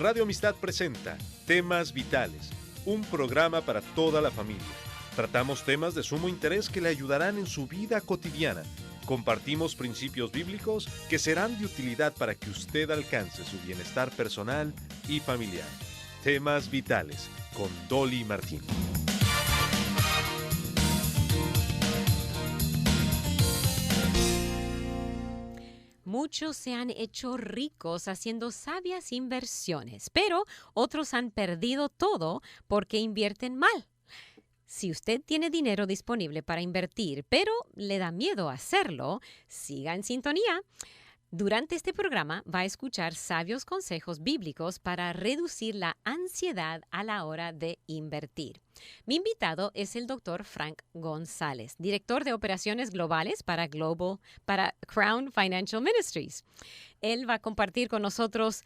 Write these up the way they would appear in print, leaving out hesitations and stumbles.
Radio Amistad presenta Temas Vitales, un programa para toda la familia. Tratamos temas de sumo interés que le ayudarán en su vida cotidiana. Compartimos principios bíblicos que serán de utilidad para que usted alcance su bienestar personal y familiar. Temas Vitales, con Dolly Martín. Muchos se han hecho ricos haciendo sabias inversiones, pero otros han perdido todo porque invierten mal. Si usted tiene dinero disponible para invertir, pero le da miedo hacerlo, siga en sintonía. Durante este programa va a escuchar sabios consejos bíblicos para reducir la ansiedad a la hora de invertir. Mi invitado es el Dr. Frank González, director de operaciones globales para Crown Financial Ministries. Él va a compartir con nosotros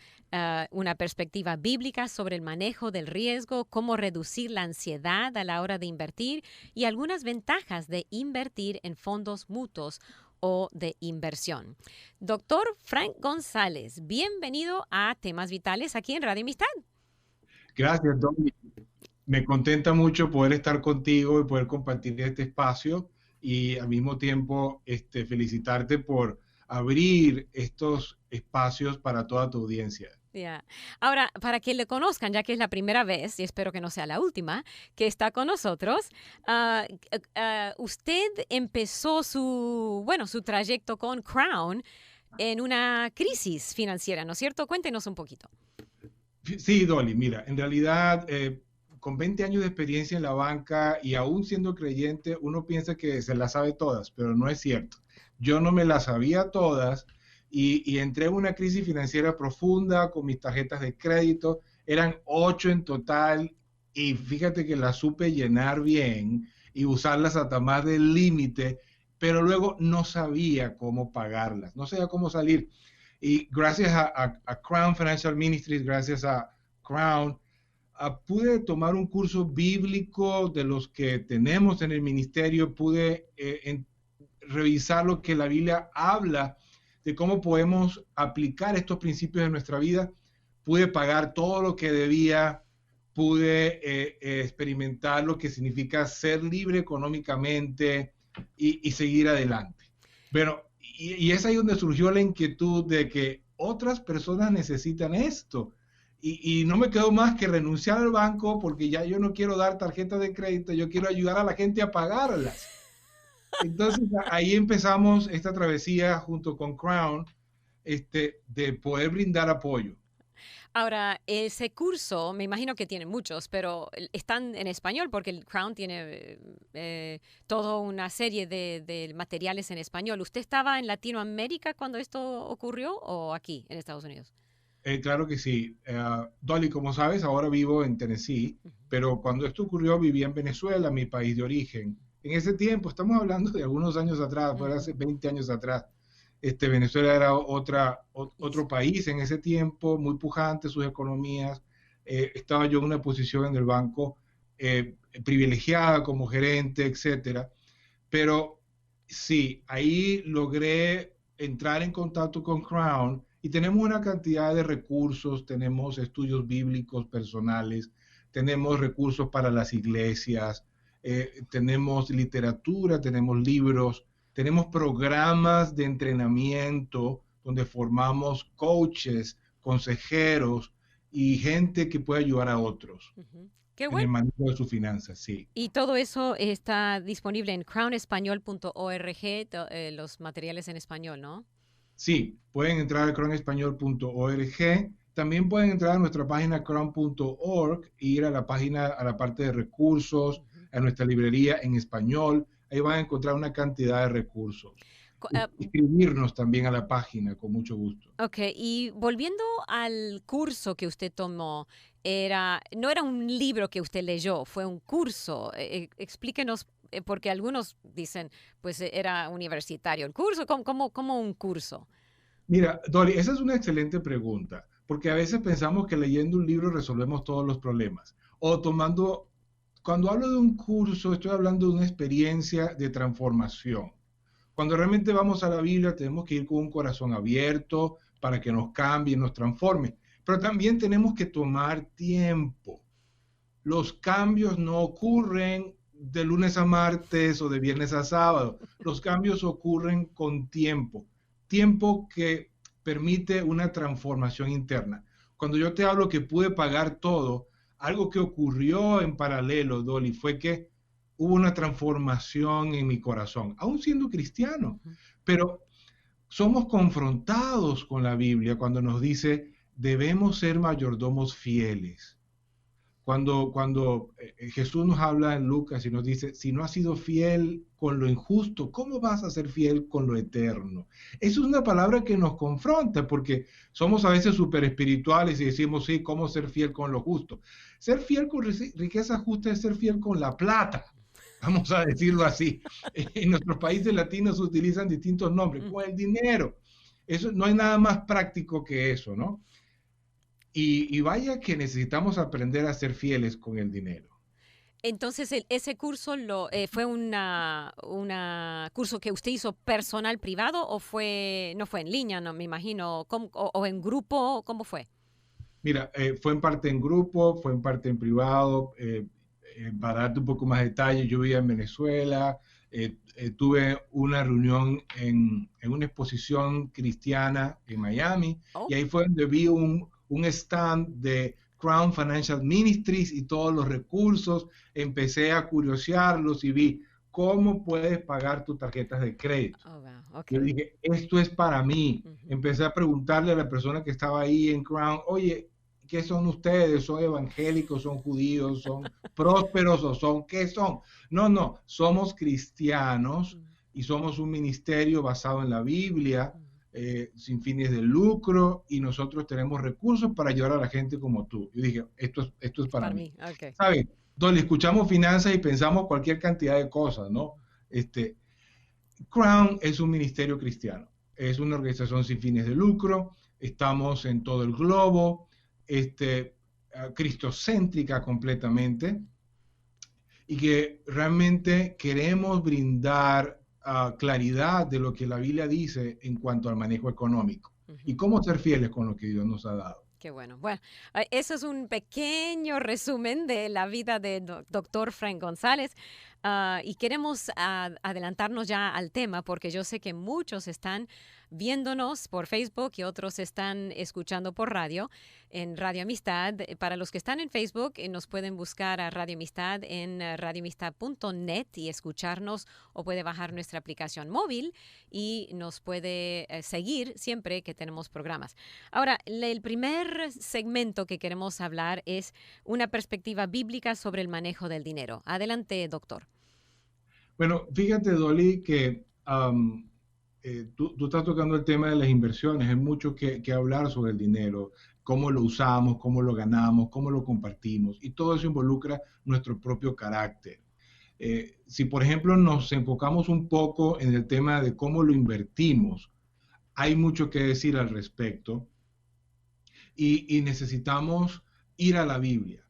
una perspectiva bíblica sobre el manejo del riesgo, cómo reducir la ansiedad a la hora de invertir y algunas ventajas de invertir en fondos mutuos o de inversión. Doctor Frank González, bienvenido a Temas Vitales aquí en Radio Amistad. Gracias, Tommy. Me contenta mucho poder estar contigo y poder compartir este espacio y al mismo tiempo felicitarte por abrir estos espacios para toda tu audiencia. Yeah. Ahora, para que le conozcan, ya que es la primera vez, y espero que no sea la última, que está con nosotros, usted empezó su trayecto con Crown en una crisis financiera, ¿no es cierto? Cuéntenos un poquito. Sí, Dolly, mira, en realidad, con 20 años de experiencia en la banca y aún siendo creyente, uno piensa que se las sabe todas, pero no es cierto. Yo no me las sabía todas. Y entré en una crisis financiera profunda con mis tarjetas de crédito, eran 8 en total, y fíjate que las supe llenar bien y usarlas hasta más del límite, pero luego no sabía cómo pagarlas, no sabía cómo salir. Y gracias a Crown Financial Ministries, gracias a Crown, pude tomar un curso bíblico de los que tenemos en el ministerio, pude revisar lo que la Biblia habla de cómo podemos aplicar estos principios en nuestra vida. Pude pagar todo lo que debía, pude experimentar lo que significa ser libre económicamente y seguir adelante. Pero, y es ahí donde surgió la inquietud de que otras personas necesitan esto. Y no me quedó más que renunciar al banco porque ya yo no quiero dar tarjetas de crédito, yo quiero ayudar a la gente a pagarlas. Entonces ahí empezamos esta travesía junto con Crown, de poder brindar apoyo. Ahora, ese curso, me imagino que tienen muchos, pero están en español porque el Crown tiene toda una serie de materiales en español. ¿Usted estaba en Latinoamérica cuando esto ocurrió o aquí, en Estados Unidos? Claro que sí. Dolly, como sabes, ahora vivo en Tennessee, pero cuando esto ocurrió vivía en Venezuela, mi país de origen. En ese tiempo, estamos hablando de algunos años atrás, fue hace 20 años atrás, Venezuela era otro país en ese tiempo, muy pujante sus economías. Estaba yo en una posición en el banco privilegiada como gerente, etcétera. Pero sí, ahí logré entrar en contacto con Crown y tenemos una cantidad de recursos, tenemos estudios bíblicos personales, tenemos recursos para las iglesias, tenemos literatura, tenemos libros, tenemos programas de entrenamiento donde formamos coaches, consejeros y gente que puede ayudar a otros. Qué en bueno. el manejo de sus finanzas, sí. Y todo eso está disponible en crownespañol.org, los materiales en español, ¿no? Sí, pueden entrar a crownespañol.org. También pueden entrar a nuestra página crown.org e ir a la página, a la parte de recursos, a nuestra librería en español. Ahí van a encontrar una cantidad de recursos. Escribirnos también a la página, con mucho gusto. Ok, y volviendo al curso que usted tomó, no era un libro que usted leyó, fue un curso. Explíquenos, porque algunos dicen, pues era universitario el curso, ¿cómo un curso? Mira, Dolly, esa es una excelente pregunta, porque a veces pensamos que leyendo un libro resolvemos todos los problemas. Cuando hablo de un curso, estoy hablando de una experiencia de transformación. Cuando realmente vamos a la Biblia, tenemos que ir con un corazón abierto para que nos cambie, nos transforme. pero también tenemos que tomar tiempo. Los cambios no ocurren de lunes a martes o de viernes a sábado. Los cambios ocurren con tiempo. Tiempo que permite una transformación interna. Cuando yo te hablo que pude pagar todo, algo que ocurrió en paralelo, Dolly, fue que hubo una transformación en mi corazón, aún siendo cristiano. Pero somos confrontados con la Biblia cuando nos dice, debemos ser mayordomos fieles. Cuando Jesús nos habla en Lucas y nos dice, si no has sido fiel con lo injusto, ¿cómo vas a ser fiel con lo eterno? Eso es una palabra que nos confronta porque somos a veces súper espirituales y decimos, sí, ¿cómo ser fiel con lo justo? Ser fiel con riqueza justa es ser fiel con la plata. Vamos a decirlo así. En nuestros países latinos se utilizan distintos nombres, con el dinero. Eso, no hay nada más práctico que eso, ¿no? Y vaya que necesitamos aprender a ser fieles con el dinero. Entonces, ese curso fue un curso que usted hizo personal, privado, o no fue en línea, no me imagino, o en grupo, ¿cómo fue? Mira, fue en parte en grupo, fue en parte en privado. Para darte un poco más de detalle, yo vivía en Venezuela, tuve una reunión en una exposición cristiana en Miami, y ahí fue donde vi un stand de Crown Financial Ministries y todos los recursos. Empecé a curiosearlos y vi cómo puedes pagar tus tarjetas de crédito. Wow. Okay. Yo dije, esto es para mí. Empecé a preguntarle a la persona que estaba ahí en Crown, oye, ¿qué son ustedes? ¿Son evangélicos? ¿Son judíos? ¿Son prósperos? ¿O son qué son? No, somos cristianos y somos un ministerio basado en la Biblia, sin fines de lucro, y nosotros tenemos recursos para ayudar a la gente como tú. Yo dije, esto es para mí. Okay. ¿Sabes? Donde escuchamos finanzas y pensamos cualquier cantidad de cosas, ¿no? Crown es un ministerio cristiano, es una organización sin fines de lucro, estamos en todo el globo, cristocéntrica completamente, y que realmente queremos brindar claridad de lo que la Biblia dice en cuanto al manejo económico y cómo ser fieles con lo que Dios nos ha dado. Qué bueno. Bueno, eso es un pequeño resumen de la vida de Dr. Frank González. Y queremos adelantarnos ya al tema porque yo sé que muchos están viéndonos por Facebook y otros están escuchando por radio, en Radio Amistad. Para los que están en Facebook, nos pueden buscar a Radio Amistad en radioamistad.net y escucharnos, o puede bajar nuestra aplicación móvil y nos puede seguir siempre que tenemos programas. Ahora, el primer segmento que queremos hablar es una perspectiva bíblica sobre el manejo del dinero. Adelante, doctor. Bueno, fíjate, Dolly, que tú estás tocando el tema de las inversiones. Hay mucho que hablar sobre el dinero, cómo lo usamos, cómo lo ganamos, cómo lo compartimos, y todo eso involucra nuestro propio carácter. Si, por ejemplo, nos enfocamos un poco en el tema de cómo lo invertimos, hay mucho que decir al respecto, y necesitamos ir a la Biblia.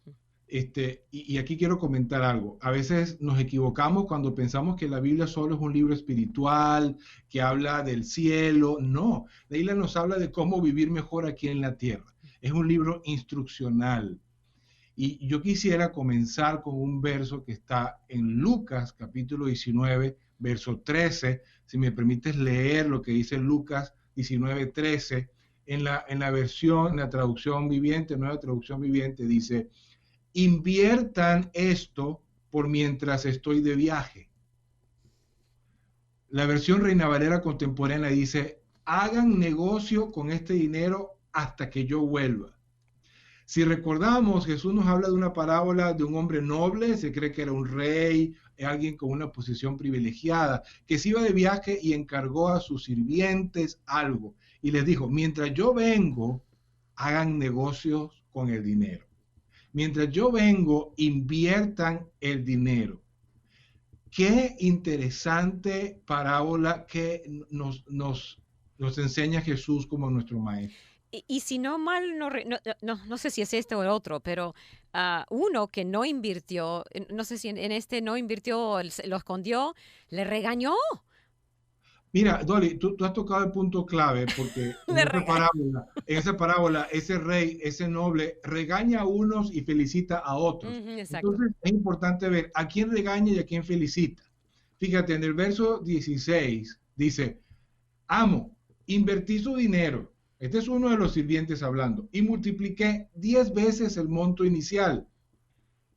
Y aquí quiero comentar algo. A veces nos equivocamos cuando pensamos que la Biblia solo es un libro espiritual, que habla del cielo. No, la Biblia nos habla de cómo vivir mejor aquí en la tierra. Es un libro instruccional. Y yo quisiera comenzar con un verso que está en Lucas, capítulo 19, verso 13. Si me permites leer lo que dice Lucas 19, 13. En la traducción viviente, nueva traducción viviente, dice: inviertan esto por mientras estoy de viaje. La versión Reina Valera contemporánea dice: hagan negocio con este dinero hasta que yo vuelva. Si recordamos, Jesús nos habla de una parábola de un hombre noble, se cree que era un rey, alguien con una posición privilegiada, que se iba de viaje y encargó a sus sirvientes algo. Y les dijo: mientras yo vengo, hagan negocios con el dinero. Mientras yo vengo, inviertan el dinero. Qué interesante parábola que nos enseña Jesús como nuestro maestro. Y si no mal, no sé si es este o el otro, pero uno que no invirtió, no sé si en este no invirtió, lo escondió, le regañó. Mira, Dolly, tú has tocado el punto clave porque Le regaño. en esa parábola, ese rey, ese noble, regaña a unos y felicita a otros. Ujú, exacto. Entonces, es importante ver a quién regaña y a quién felicita. Fíjate, en el verso 16 dice, amo, invertí su dinero. Este es uno de los sirvientes hablando. Y multipliqué 10 veces el monto inicial.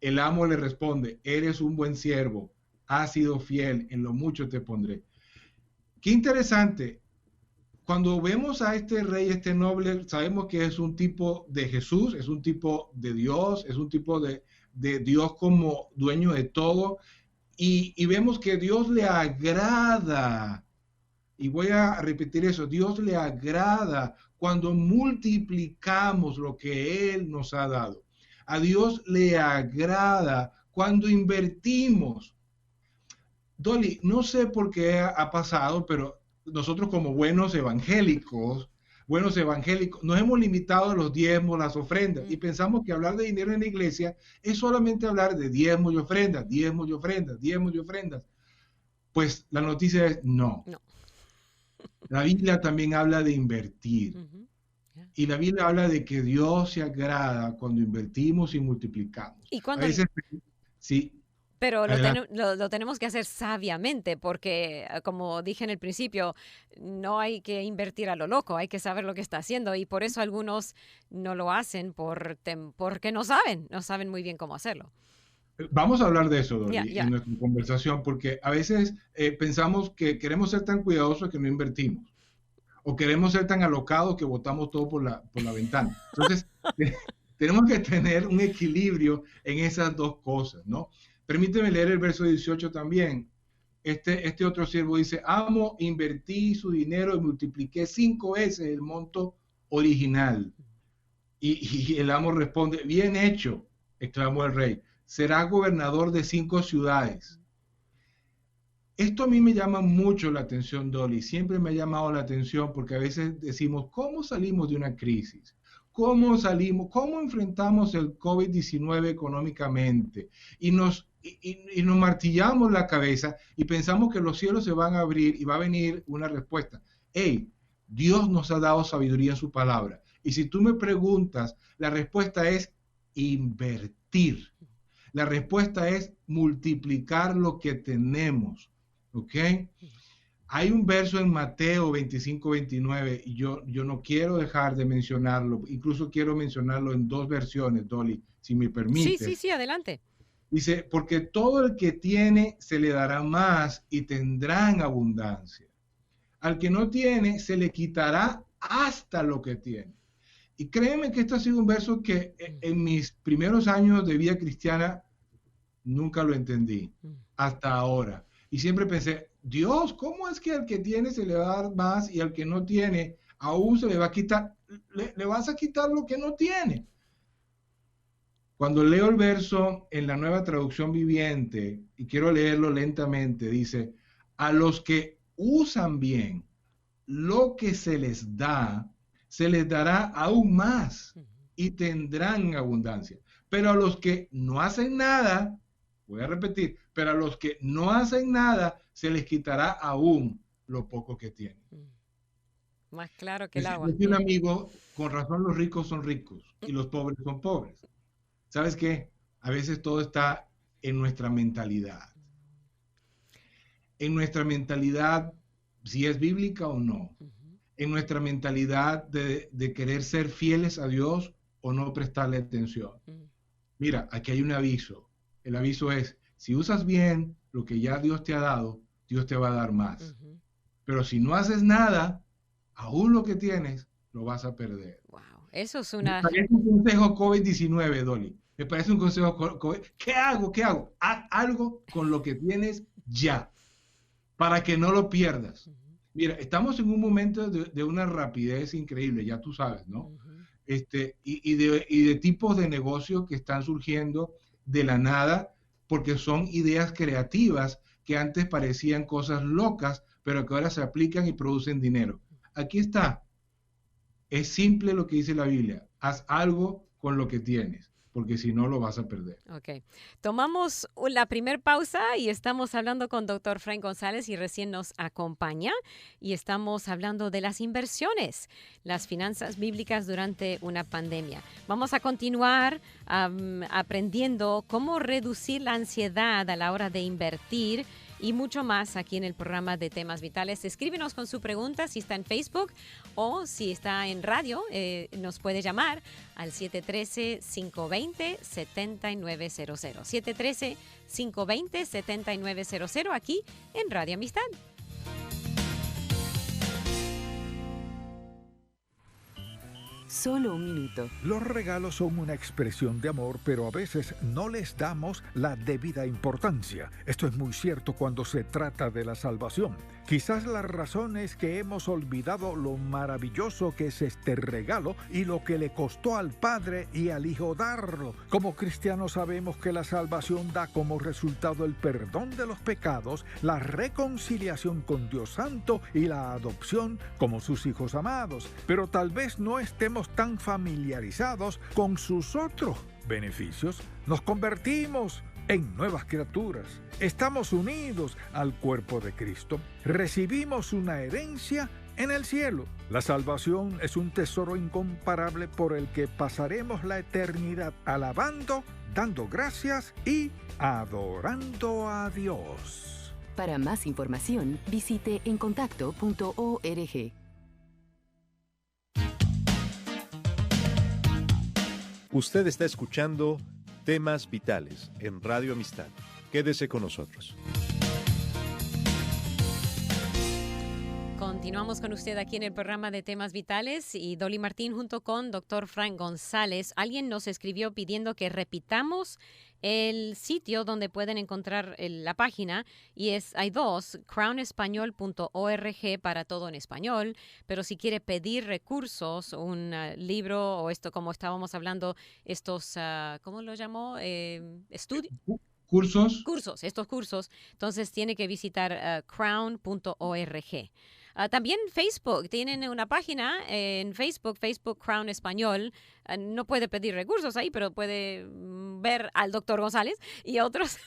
El amo le responde, eres un buen siervo, has sido fiel, en lo mucho te pondré. Qué interesante. Cuando vemos a este rey, este noble, sabemos que es un tipo de Jesús, es un tipo de Dios, es un tipo de Dios como dueño de todo. Y vemos que Dios le agrada, y voy a repetir eso, Dios le agrada cuando multiplicamos lo que Él nos ha dado. A Dios le agrada cuando invertimos. Dolly, no sé por qué ha pasado, pero nosotros como buenos evangélicos, nos hemos limitado a los diezmos, las ofrendas, y pensamos que hablar de dinero en la iglesia es solamente hablar de diezmos y ofrendas, diezmos y ofrendas, diezmos y ofrendas. Pues la noticia es no. No. La Biblia también habla de invertir. Ujú, ya. Y la Biblia habla de que Dios se agrada cuando invertimos y multiplicamos. Y A cuando, veces, sí, pero adelante. lo tenemos que hacer sabiamente porque, como dije en el principio, no hay que invertir a lo loco, hay que saber lo que está haciendo y por eso algunos no lo hacen porque no saben muy bien cómo hacerlo. Vamos a hablar de eso, Ya, Dolly, en ya. nuestra conversación, porque a veces pensamos que queremos ser tan cuidadosos que no invertimos, o queremos ser tan alocados que botamos todo por la ventana. Entonces, tenemos que tener un equilibrio en esas dos cosas, ¿no? Permíteme leer el verso 18 también. Este otro siervo dice, amo, invertí su dinero y multipliqué 5 veces el monto original. Y el amo responde, bien hecho, exclamó el rey, será gobernador de 5 ciudades. Esto a mí me llama mucho la atención, Dolly. Siempre me ha llamado la atención porque a veces decimos, ¿cómo salimos de una crisis? ¿Cómo salimos? ¿Cómo enfrentamos el COVID-19 económicamente? Y nos martillamos la cabeza y pensamos que los cielos se van a abrir y va a venir una respuesta. Hey, Dios nos ha dado sabiduría en su palabra. Y si tú me preguntas, la respuesta es invertir. La respuesta es multiplicar lo que tenemos. ¿Ok? Hay un verso en Mateo 25-29 y yo no quiero dejar de mencionarlo, incluso quiero mencionarlo en dos versiones, Dolly, si me Sí, sí, permites. sí, adelante. Dice, porque todo el que tiene se le dará más y tendrá en abundancia. Al que no tiene se le quitará hasta lo que tiene. Y créeme que este ha sido un verso que en mis primeros años de vida cristiana nunca lo entendí, hasta ahora. Y siempre pensé, Dios, ¿cómo es que al que tiene se le va a dar más y al que no tiene aún se le va a quitar, le vas a quitar lo que no tiene? Cuando leo el verso en la Nueva Traducción Viviente, y quiero leerlo lentamente, dice, a los que usan bien lo que se les dará aún más y tendrán abundancia. Pero a los que no hacen nada, voy a repetir, pero a los que no hacen nada, se les quitará aún lo poco que tienen. Más claro que el agua. Decía un amigo, con razón los ricos son ricos y los pobres son pobres. ¿Sabes qué? A veces todo está en nuestra mentalidad. En nuestra mentalidad, si es bíblica o no. En nuestra mentalidad de querer ser fieles a Dios o no prestarle atención. Mira, aquí hay un aviso. El aviso es, si usas bien lo que ya Dios te ha dado, Dios te va a dar más. Pero si no haces nada, aún lo que tienes, lo vas a perder. Wow, eso es Me una... parece un consejo COVID-19, Dolly. Me parece un consejo COVID. ¿Qué hago? ¿Qué hago? Haz algo con lo que tienes ya, para que no lo pierdas. Mira, estamos en un momento de una rapidez increíble, ya tú sabes, ¿no? Y de tipos de negocios que están surgiendo de la nada, porque son ideas creativas que antes parecían cosas locas, pero que ahora se aplican y producen dinero. Aquí está. Es simple lo que dice la Biblia. Haz algo con lo que tienes. porque si no lo vas a perder. Ok. Tomamos la primer pausa y estamos hablando con Dr. Frank González y recién nos acompaña y estamos hablando de las inversiones, las finanzas bíblicas durante una pandemia. Vamos a continuar aprendiendo cómo reducir la ansiedad a la hora de invertir y mucho más aquí en el programa de Temas Vitales. Escríbenos con su pregunta si está en Facebook o si está en radio, nos puede llamar al 713-520-7900. 713-520-7900 aquí en Radio Amistad. Solo un minuto. Los regalos son una expresión de amor, pero a veces no les damos la debida importancia. Esto es muy cierto cuando se trata de la salvación. Quizás la razón es que hemos olvidado lo maravilloso que es este regalo y lo que le costó al Padre y al Hijo darlo. Como cristianos sabemos que la salvación da como resultado el perdón de los pecados, la reconciliación con Dios Santo y la adopción como sus hijos amados. Pero tal vez no estemos tan familiarizados con sus otros beneficios. Nos convertimos en nuevas criaturas. Estamos unidos al cuerpo de Cristo. Recibimos una herencia en el cielo. La salvación es un tesoro incomparable por el que pasaremos la eternidad alabando, dando gracias y adorando a Dios. Para más información, visite encontacto.org. Usted está escuchando Temas Vitales en Radio Amistad. Quédese con nosotros. Continuamos con usted aquí en el programa de Temas Vitales y Dolly Martín junto con Dr. Frank González. Alguien nos escribió pidiendo que repitamos el sitio donde pueden encontrar la página y hay dos, crownespañol.org para todo en español, pero si quiere pedir recursos, un libro o esto como estábamos hablando, estos, ¿cómo lo llamó? Cursos. Estos cursos, entonces tiene que visitar crown.org. También Facebook, tienen una página en Facebook Crown Español. No puede pedir recursos ahí, pero puede ver al doctor González y otros.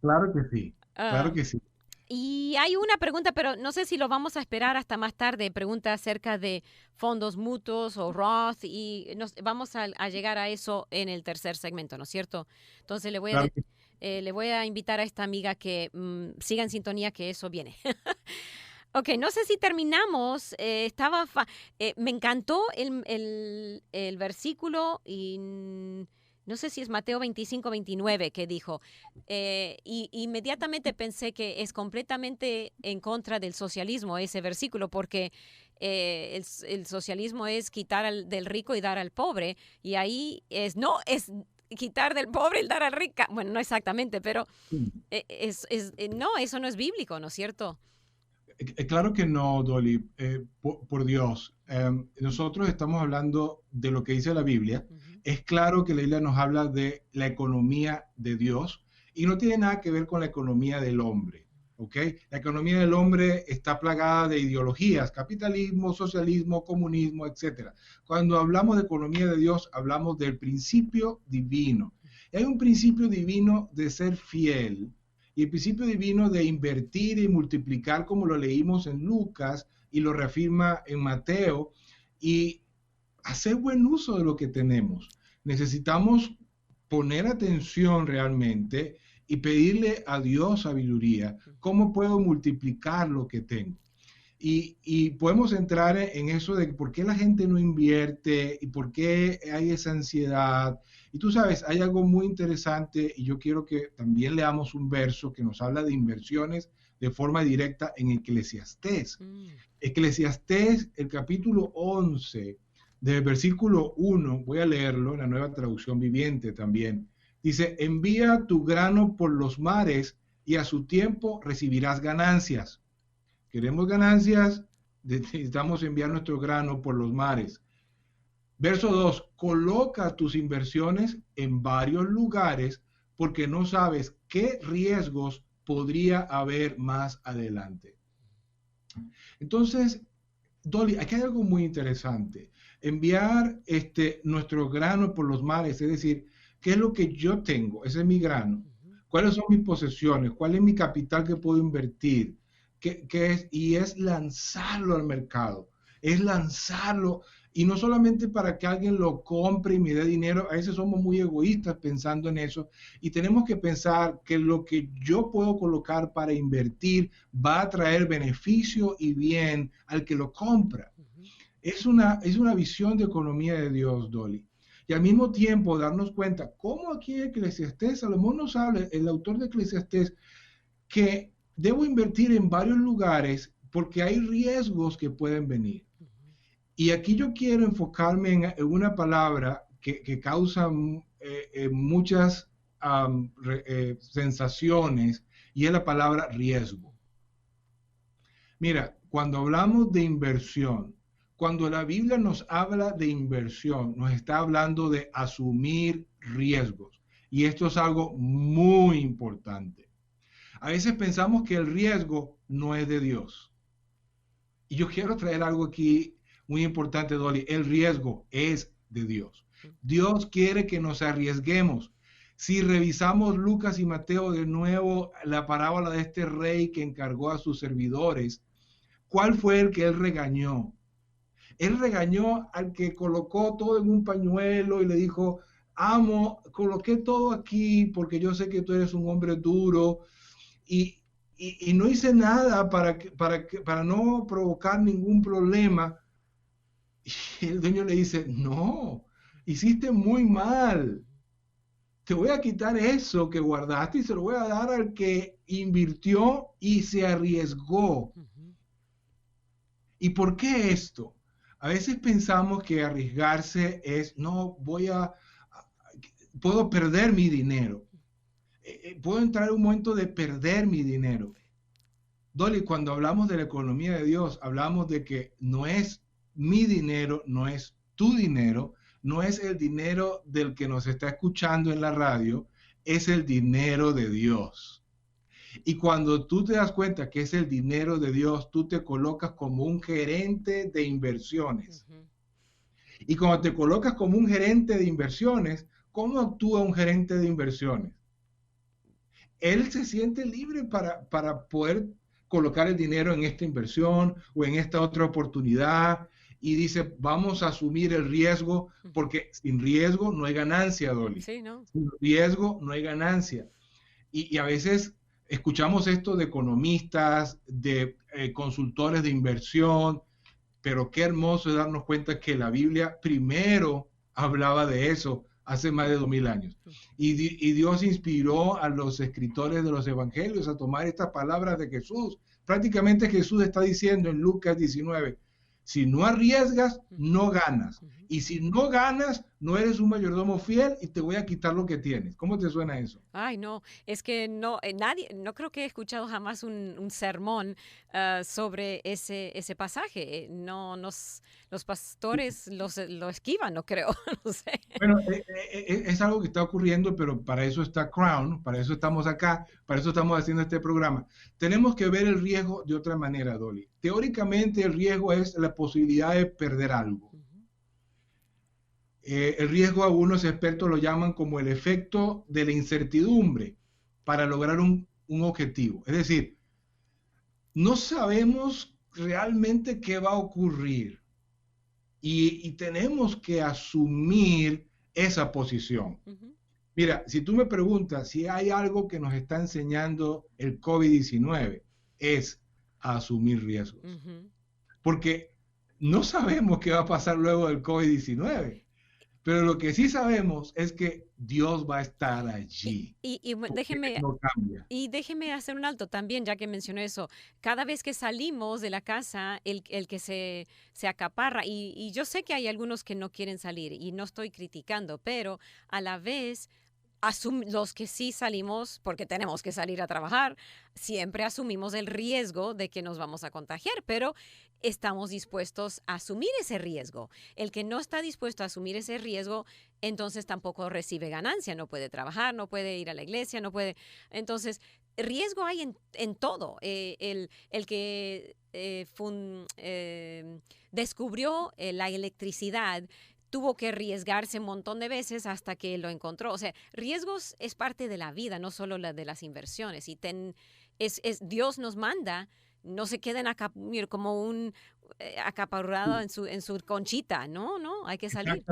Claro que sí, claro que sí. Y hay una pregunta, pero no sé si lo vamos a esperar hasta más tarde. Pregunta acerca de fondos mutuos o Roth y vamos a llegar a eso en el tercer segmento, ¿no es cierto? Entonces le voy a invitar a esta amiga que siga en sintonía, que eso viene. Ok, no sé si terminamos. Me encantó el versículo y no sé si es Mateo 25-29 que dijo. Y inmediatamente pensé que es completamente en contra del socialismo ese versículo porque el socialismo es quitar del rico y dar al pobre. Y ahí es quitar del pobre y dar al rico. Bueno, no exactamente, pero no, eso no es bíblico, ¿no es cierto? Claro que no, Dolly, por Dios. Nosotros estamos hablando de lo que dice la Biblia. Uh-huh. Es claro que la Biblia nos habla de la economía de Dios y no tiene nada que ver con la economía del hombre, ¿ok? La economía del hombre está plagada de ideologías, capitalismo, socialismo, comunismo, etc. Cuando hablamos de economía de Dios, hablamos del principio divino. Hay un principio divino de ser fiel, y el principio divino de invertir y multiplicar, como lo leímos en Lucas y lo reafirma en Mateo, y hacer buen uso de lo que tenemos. Necesitamos poner atención realmente y pedirle a Dios sabiduría. ¿Cómo puedo multiplicar lo que tengo? Y podemos entrar en eso de por qué la gente no invierte y por qué hay esa ansiedad. Y tú sabes, hay algo muy interesante y yo quiero que también leamos un verso que nos habla de inversiones de forma directa en Eclesiastés. Eclesiastés, el capítulo 11, del versículo 1, voy a leerlo en la Nueva Traducción Viviente también. Dice, envía tu grano por los mares y a su tiempo recibirás ganancias. Queremos ganancias, necesitamos enviar nuestro grano por los mares. Verso 2, coloca tus inversiones en varios lugares porque no sabes qué riesgos podría haber más adelante. Entonces, Dolly, aquí hay algo muy interesante. Enviar nuestro grano por los mares, es decir, ¿qué es lo que yo tengo? Ese es mi grano. ¿Cuáles son mis posesiones? ¿Cuál es mi capital que puedo invertir? ¿Qué es? Y es lanzarlo al mercado. Es lanzarlo. Y no solamente para que alguien lo compre y me dé dinero. A veces somos muy egoístas pensando en eso. Y tenemos que pensar que lo que yo puedo colocar para invertir va a traer beneficio y bien al que lo compra. Es una visión de economía de Dios, Dolly. Y al mismo tiempo darnos cuenta cómo aquí en Eclesiastés, Salomón nos habla, el autor de Eclesiastés, que debo invertir en varios lugares porque hay riesgos que pueden venir. Y aquí yo quiero enfocarme en una palabra que causa muchas sensaciones, y es la palabra riesgo. Mira, cuando hablamos de inversión, cuando la Biblia nos habla de inversión, nos está hablando de asumir riesgos. Y esto es algo muy importante. A veces pensamos que el riesgo no es de Dios. Y yo quiero traer algo aquí muy importante, Dolly. El riesgo es de Dios. Dios quiere que nos arriesguemos. Si revisamos Lucas y Mateo de nuevo, la parábola de este rey que encargó a sus servidores, ¿cuál fue el que él regañó? Él regañó al que colocó todo en un pañuelo y le dijo, amo, coloqué todo aquí porque yo sé que tú eres un hombre duro y no hice nada para no provocar ningún problema. Y el dueño le dice, no, hiciste muy mal. Te voy a quitar eso que guardaste y se lo voy a dar al que invirtió y se arriesgó. ¿Y por qué esto? A veces pensamos que arriesgarse es, no, puedo perder mi dinero. Puedo entrar en un momento de perder mi dinero. Dolly, cuando hablamos de la economía de Dios, hablamos de que no es mi dinero, no es tu dinero, no es el dinero del que nos está escuchando en la radio, es el dinero de Dios. Y cuando tú te das cuenta que es el dinero de Dios, tú te colocas como un gerente de inversiones. Y cuando te colocas como un gerente de inversiones, ¿cómo actúa un gerente de inversiones? Él se siente libre para poder colocar el dinero en esta inversión o en esta otra oportunidad y dice, vamos a asumir el riesgo, porque sin riesgo no hay ganancia, Dolly. Sí, ¿no? Sin riesgo no hay ganancia. Y a veces escuchamos esto de economistas, de consultores de inversión, pero qué hermoso es darnos cuenta que la Biblia primero hablaba de eso hace más de 2000 años. Y Dios inspiró a los escritores de los evangelios a tomar estas palabras de Jesús. Prácticamente Jesús está diciendo en Lucas 19, si no arriesgas, no ganas. Y si no ganas, no eres un mayordomo fiel y te voy a quitar lo que tienes. ¿Cómo te suena eso? Ay, no, es que no, no creo que he escuchado jamás un sermón sobre ese pasaje. No, los pastores lo esquivan, no creo, no sé. Bueno, es algo que está ocurriendo, pero para eso está Crown, para eso estamos acá, para eso estamos haciendo este programa. Tenemos que ver el riesgo de otra manera, Dolly. Teóricamente el riesgo es la posibilidad de perder algo. El riesgo a algunos expertos lo llaman como el efecto de la incertidumbre para lograr un objetivo. Es decir, no sabemos realmente qué va a ocurrir y tenemos que asumir esa posición. Mira, si tú me preguntas si hay algo que nos está enseñando el COVID-19, es a asumir riesgos. Porque no sabemos qué va a pasar luego del COVID-19. Pero lo que sí sabemos es que Dios va a estar allí. Y déjeme hacer un alto también, ya que mencionó eso. Cada vez que salimos de la casa, el que se acaparra, y yo sé que hay algunos que no quieren salir, y no estoy criticando, pero a la vez los que sí salimos, porque tenemos que salir a trabajar, siempre asumimos el riesgo de que nos vamos a contagiar, pero estamos dispuestos a asumir ese riesgo. El que no está dispuesto a asumir ese riesgo, entonces tampoco recibe ganancia, no puede trabajar, no puede ir a la iglesia, no puede. Entonces, riesgo hay en todo. El que descubrió la electricidad tuvo que arriesgarse un montón de veces hasta que lo encontró. O sea, riesgos es parte de la vida, no solo la de las inversiones. Y Dios nos manda, no se queden como un acaparrado en su conchita. No, hay que salir.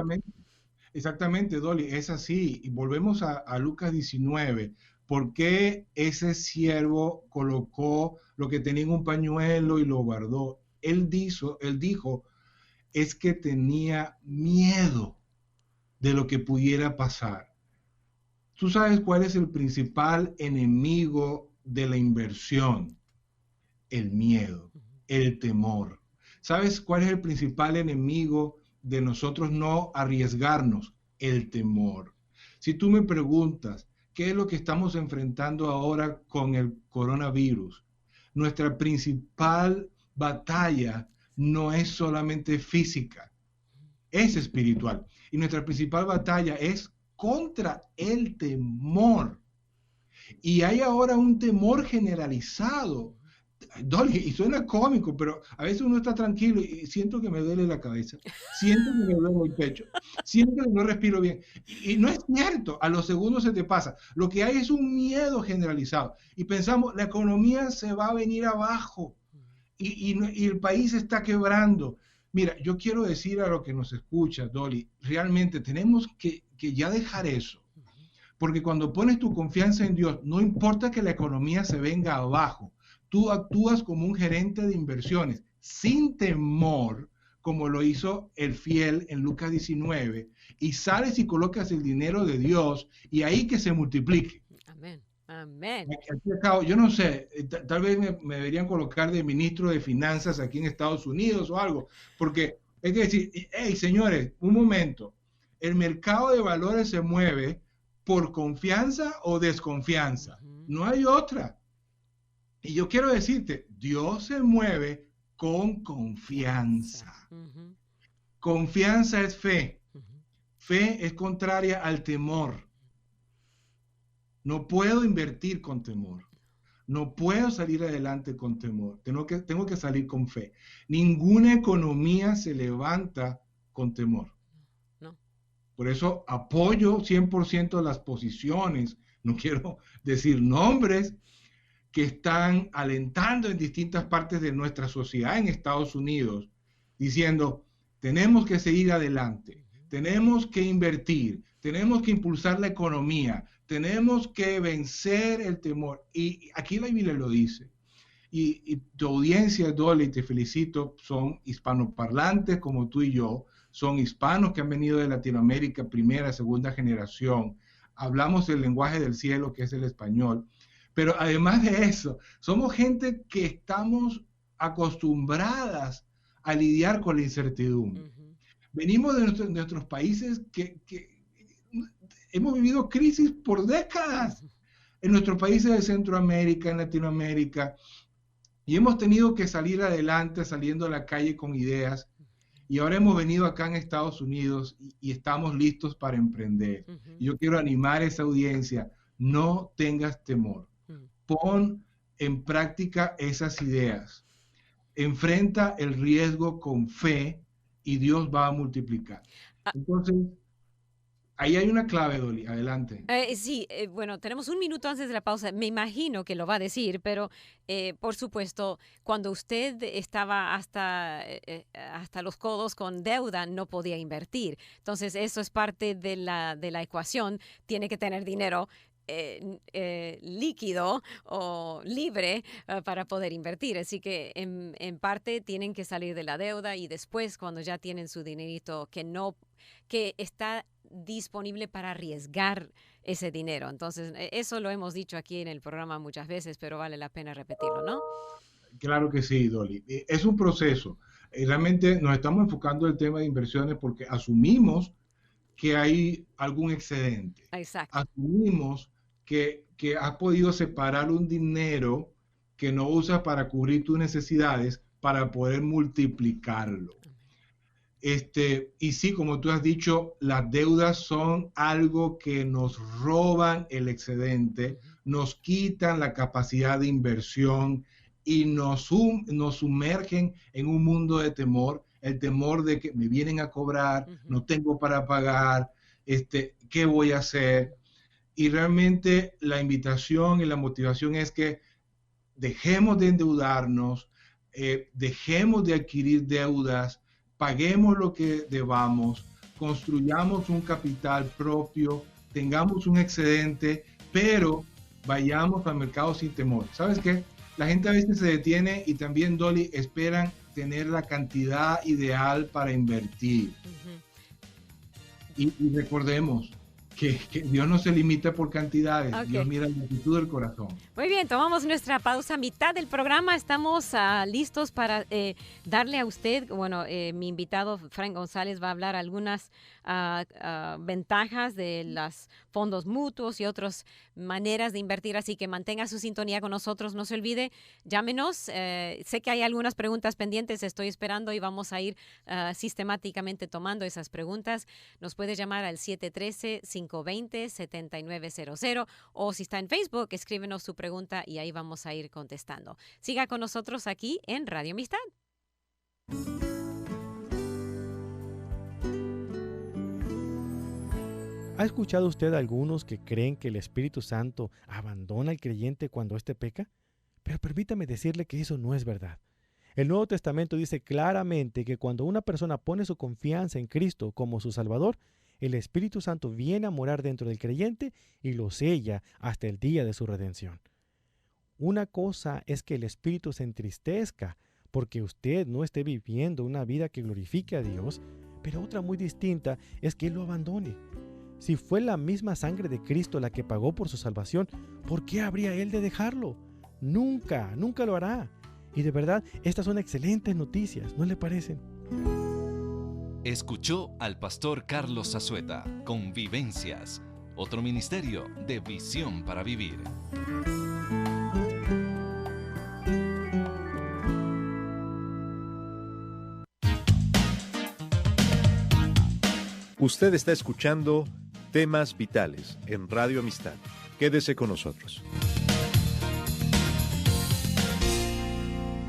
Exactamente, Dolly, es así. Y volvemos a Lucas 19. ¿Por qué ese siervo colocó lo que tenía en un pañuelo y lo guardó? Él dijo, es que tenía miedo de lo que pudiera pasar. ¿Tú sabes cuál es el principal enemigo de la inversión? El miedo, el temor. ¿Sabes cuál es el principal enemigo de nosotros no arriesgarnos? El temor. Si tú me preguntas, ¿qué es lo que estamos enfrentando ahora con el coronavirus? Nuestra principal batalla no es solamente física, es espiritual. Y nuestra principal batalla es contra el temor. Y hay ahora un temor generalizado. Dolly, y suena cómico, pero a veces uno está tranquilo y siento que me duele la cabeza, siento que me duele el pecho, siento que no respiro bien. Y no es cierto, a los segundos se te pasa. Lo que hay es un miedo generalizado. Y pensamos, la economía se va a venir abajo y el país está quebrando. Mira, yo quiero decir a lo que nos escucha, Dolly, realmente tenemos que ya dejar eso. Porque cuando pones tu confianza en Dios, no importa que la economía se venga abajo, tú actúas como un gerente de inversiones sin temor, como lo hizo el fiel en Lucas 19, y sales y colocas el dinero de Dios y ahí que se multiplique. Amén. Amén. Yo no sé, tal vez me deberían colocar de ministro de finanzas aquí en Estados Unidos o algo, porque hay que decir, hey, señores, un momento, el mercado de valores se mueve por confianza o desconfianza, no hay otra. Y yo quiero decirte, Dios se mueve con confianza. Confianza es fe. Fe es contraria al temor. No puedo invertir con temor. No puedo salir adelante con temor. Tengo que salir con fe. Ninguna economía se levanta con temor. No. Por eso apoyo 100% las posiciones, no quiero decir nombres, que están alentando en distintas partes de nuestra sociedad en Estados Unidos, diciendo, tenemos que seguir adelante, tenemos que invertir, tenemos que impulsar la economía, tenemos que vencer el temor. Y aquí la Biblia lo dice. Y tu audiencia, Dolly, te felicito, son hispanoparlantes como tú y yo, son hispanos que han venido de Latinoamérica, primera, segunda generación. Hablamos el lenguaje del cielo, que es el español. Pero además de eso, somos gente que estamos acostumbradas a lidiar con la incertidumbre. Venimos de nuestros países que hemos vivido crisis por décadas. En nuestros países de Centroamérica, en Latinoamérica, y hemos tenido que salir adelante, saliendo a la calle con ideas. Y ahora hemos venido acá en Estados Unidos y estamos listos para emprender. Y yo quiero animar a esa audiencia, no tengas temor. Pon en práctica esas ideas. Enfrenta el riesgo con fe y Dios va a multiplicar. Entonces, ahí hay una clave, Dolly. Adelante. Sí, bueno, tenemos un minuto antes de la pausa. Me imagino que lo va a decir, pero por supuesto, cuando usted estaba hasta los codos con deuda, no podía invertir. Entonces, eso es parte de la ecuación. Tiene que tener dinero líquido o libre para poder invertir. Así que en parte tienen que salir de la deuda y después cuando ya tienen su dinerito que está disponible para arriesgar ese dinero. Entonces, eso lo hemos dicho aquí en el programa muchas veces, pero vale la pena repetirlo, ¿no? Claro que sí, Dolly. Es un proceso. Realmente nos estamos enfocando en el tema de inversiones porque asumimos que hay algún excedente. Exacto. Asumimos que has podido separar un dinero que no usas para cubrir tus necesidades para poder multiplicarlo. Y sí, como tú has dicho, las deudas son algo que nos roban el excedente, nos quitan la capacidad de inversión y nos sumergen en un mundo de temor, el temor de que me vienen a cobrar, no tengo para pagar, ¿qué voy a hacer? Y realmente la invitación y la motivación es que dejemos de endeudarnos, dejemos de adquirir deudas, paguemos lo que debamos, construyamos un capital propio, tengamos un excedente, pero vayamos al mercado sin temor. ¿Sabes qué? La gente a veces se detiene y también, Dolly, esperan tener la cantidad ideal para invertir. Y recordemos que Dios no se limita por cantidades, Dios mira la actitud del corazón. Muy bien, tomamos nuestra pausa a mitad del programa. Estamos listos para darle a usted, mi invitado Frank González va a hablar algunas ventajas de los fondos mutuos y otras maneras de invertir, así que mantenga su sintonía con nosotros, no se olvide, llámenos, sé que hay algunas preguntas pendientes, estoy esperando y vamos a ir sistemáticamente tomando esas preguntas. Nos puede llamar al 713-520-7900 o si está en Facebook, escríbenos su pregunta y ahí vamos a ir contestando. Siga con nosotros aquí en Radio Amistad. ¿Ha escuchado usted a algunos que creen que el Espíritu Santo abandona al creyente cuando éste peca? Pero permítame decirle que eso no es verdad. El Nuevo Testamento dice claramente que cuando una persona pone su confianza en Cristo como su Salvador, el Espíritu Santo viene a morar dentro del creyente y lo sella hasta el día de su redención. Una cosa es que el Espíritu se entristezca porque usted no esté viviendo una vida que glorifique a Dios, pero otra muy distinta es que Él lo abandone. Si fue la misma sangre de Cristo la que pagó por su salvación, ¿por qué habría Él de dejarlo? Nunca, nunca lo hará. Y de verdad, estas son excelentes noticias, ¿no le parecen? Escuchó al pastor Carlos Zazueta con Vivencias, otro ministerio de visión para vivir. Usted está escuchando Temas Vitales en Radio Amistad. Quédese con nosotros.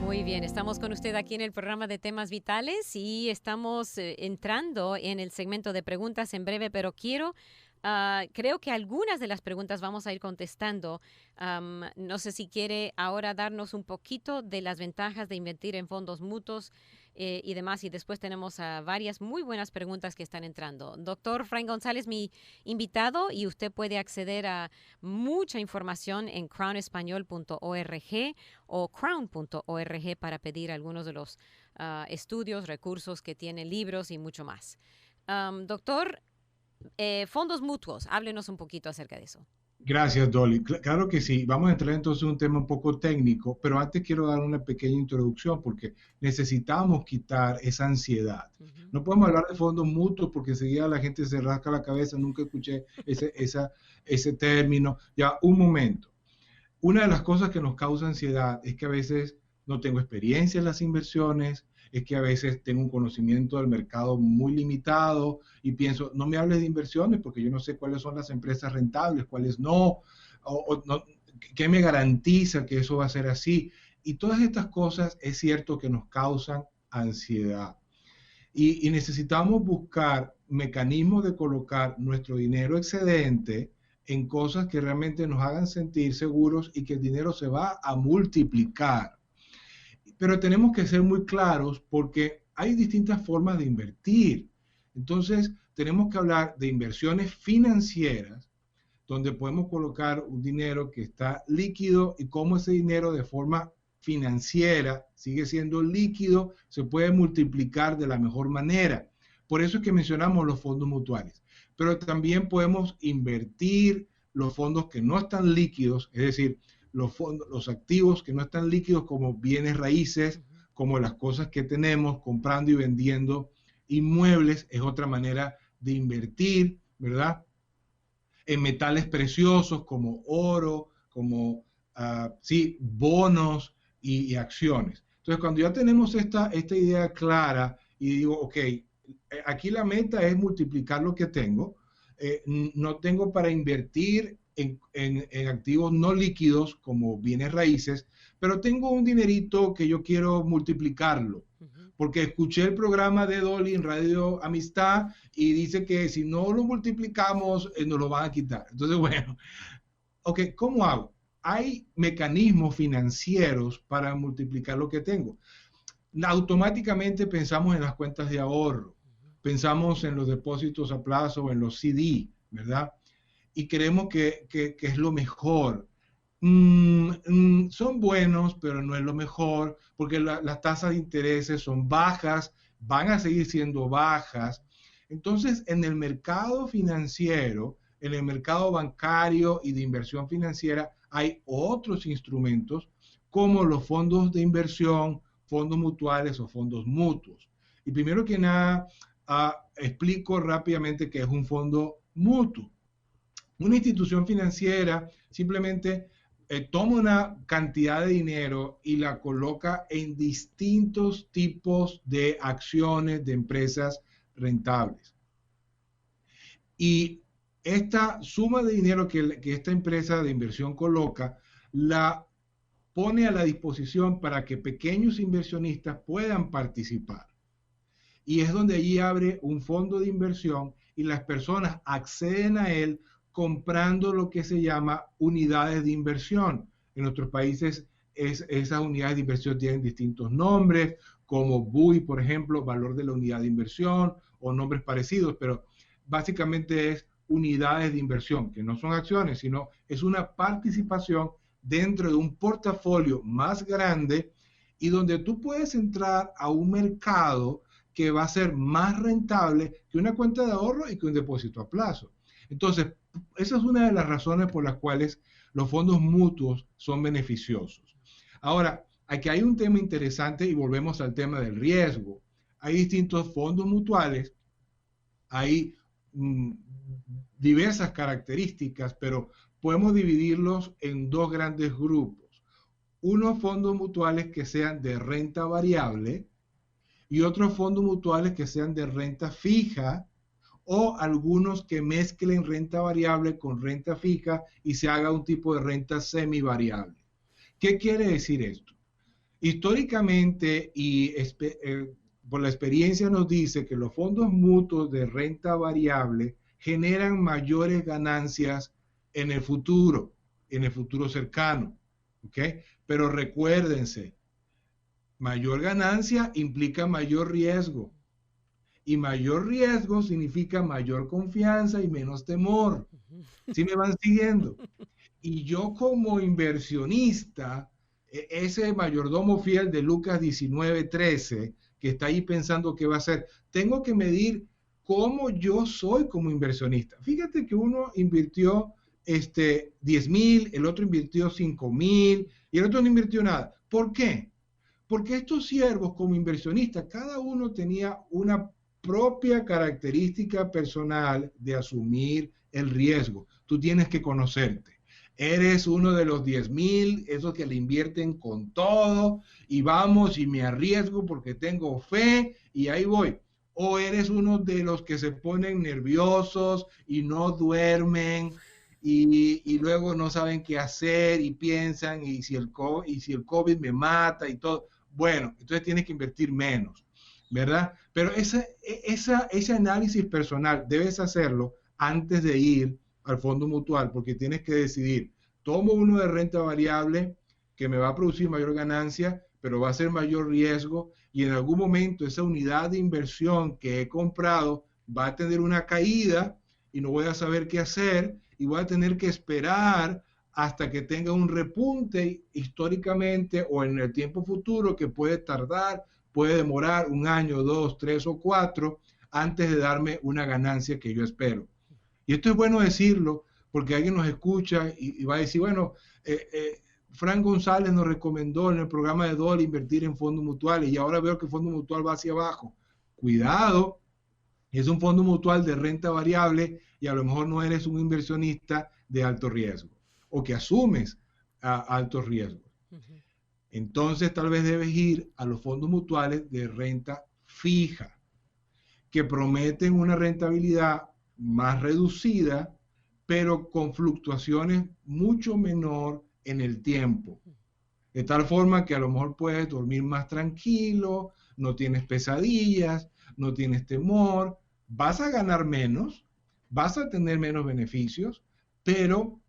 Muy bien, estamos con usted aquí en el programa de Temas Vitales y estamos entrando en el segmento de preguntas en breve, pero creo que algunas de las preguntas vamos a ir contestando. No sé si quiere ahora darnos un poquito de las ventajas de invertir en fondos mutuos y demás, y después tenemos varias muy buenas preguntas que están entrando. Doctor Frank González, mi invitado, y usted puede acceder a mucha información en crownespañol.org o crown.org para pedir algunos de los estudios, recursos que tienen, libros y mucho más. Doctor, fondos mutuos, háblenos un poquito acerca de eso. Gracias, Dolly. Claro que sí. Vamos a entrar entonces en un tema un poco técnico, pero antes quiero dar una pequeña introducción porque necesitamos quitar esa ansiedad. No podemos hablar de fondos mutuos porque enseguida la gente se rasca la cabeza. Nunca escuché ese término. Ya, un momento. Una de las cosas que nos causa ansiedad es que a veces no tengo experiencia en las inversiones, es que a veces tengo un conocimiento del mercado muy limitado y pienso, no me hables de inversiones porque yo no sé cuáles son las empresas rentables, cuáles no, ¿qué me garantiza que eso va a ser así? Y todas estas cosas es cierto que nos causan ansiedad. Y necesitamos buscar mecanismos de colocar nuestro dinero excedente en cosas que realmente nos hagan sentir seguros y que el dinero se va a multiplicar. Pero tenemos que ser muy claros porque hay distintas formas de invertir. Entonces, tenemos que hablar de inversiones financieras, donde podemos colocar un dinero que está líquido y cómo ese dinero de forma financiera sigue siendo líquido, se puede multiplicar de la mejor manera. Por eso es que mencionamos los fondos mutuales. Pero también podemos invertir los fondos que no están líquidos, es decir, los activos que no están líquidos como bienes raíces, como las cosas que tenemos, comprando y vendiendo inmuebles, es otra manera de invertir, ¿verdad? En metales preciosos como oro, como bonos y acciones. Entonces, cuando ya tenemos esta idea clara y digo, ok, aquí la meta es multiplicar lo que tengo. No tengo para invertir en activos no líquidos como bienes raíces, pero tengo un dinerito que yo quiero multiplicarlo. Porque escuché el programa de Dolly en Radio Amistad y dice que si no lo multiplicamos, nos lo van a quitar. Entonces, bueno, ok, ¿cómo hago? Hay mecanismos financieros para multiplicar lo que tengo. Automáticamente pensamos en las cuentas de ahorro, pensamos en los depósitos a plazo o en los CD, ¿verdad? Y creemos que es lo mejor. Son buenos, pero no es lo mejor, porque las tasas de intereses son bajas, van a seguir siendo bajas. Entonces, en el mercado financiero, en el mercado bancario y de inversión financiera, hay otros instrumentos como los fondos de inversión, fondos mutuales o fondos mutuos. Y primero que nada, explico rápidamente qué es un fondo mutuo. Una institución financiera simplemente toma una cantidad de dinero y la coloca en distintos tipos de acciones de empresas rentables. Y esta suma de dinero que esta empresa de inversión coloca, la pone a la disposición para que pequeños inversionistas puedan participar. Y es donde allí abre un fondo de inversión y las personas acceden a él comprando lo que se llama unidades de inversión. En nuestros países esas unidades de inversión tienen distintos nombres, como BUI, por ejemplo, valor de la unidad de inversión, o nombres parecidos, pero básicamente es unidades de inversión, que no son acciones, sino es una participación dentro de un portafolio más grande y donde tú puedes entrar a un mercado que va a ser más rentable que una cuenta de ahorro y que un depósito a plazo. Entonces, esa es una de las razones por las cuales los fondos mutuos son beneficiosos. Ahora, aquí hay un tema interesante y volvemos al tema del riesgo. Hay distintos fondos mutuales, hay diversas características, pero podemos dividirlos en dos grandes grupos. Unos fondos mutuales que sean de renta variable y otros fondos mutuales que sean de renta fija, o algunos que mezclen renta variable con renta fija y se haga un tipo de renta semivariable. ¿Qué quiere decir esto? Históricamente y por la experiencia nos dice que los fondos mutuos de renta variable generan mayores ganancias en el futuro cercano, ¿ok? Pero recuérdense, mayor ganancia implica mayor riesgo. Y mayor riesgo significa mayor confianza y menos temor. ¿Sí me van siguiendo? Y yo como inversionista, ese mayordomo fiel de Lucas 19:13, que está ahí pensando qué va a hacer, tengo que medir cómo yo soy como inversionista. Fíjate que uno invirtió 10,000, el otro invirtió 5,000 y el otro no invirtió nada. ¿Por qué? Porque estos siervos como inversionistas, cada uno tenía una propia característica personal de asumir el riesgo. Tú tienes que conocerte. Eres uno de los 10,000, esos que le invierten con todo y vamos y me arriesgo porque tengo fe y ahí voy. O eres uno de los que se ponen nerviosos y no duermen y luego no saben qué hacer y piensan y si el COVID me mata y todo. Bueno, entonces tienes que invertir menos, ¿verdad? Pero ese análisis personal debes hacerlo antes de ir al fondo mutual, porque tienes que decidir, tomo uno de renta variable que me va a producir mayor ganancia, pero va a ser mayor riesgo, y en algún momento esa unidad de inversión que he comprado va a tener una caída y no voy a saber qué hacer y voy a tener que esperar hasta que tenga un repunte históricamente o en el tiempo futuro que puede tardar, puede demorar 1 año, 2, 3 o 4 antes de darme una ganancia que yo espero. Y esto es bueno decirlo porque alguien nos escucha y va a decir, bueno, Frank González nos recomendó en el programa de Dolly invertir en fondos mutuales y ahora veo que el fondo mutual va hacia abajo. Cuidado, es un fondo mutual de renta variable y a lo mejor no eres un inversionista de alto riesgo o que asumes altos riesgos. Entonces tal vez debes ir a los fondos mutuales de renta fija. que prometen una rentabilidad más reducida, pero con fluctuaciones mucho menor en el tiempo. De tal forma que a lo mejor puedes dormir más tranquilo, no tienes pesadillas, no tienes temor, vas a ganar menos, vas a tener menos beneficios, pero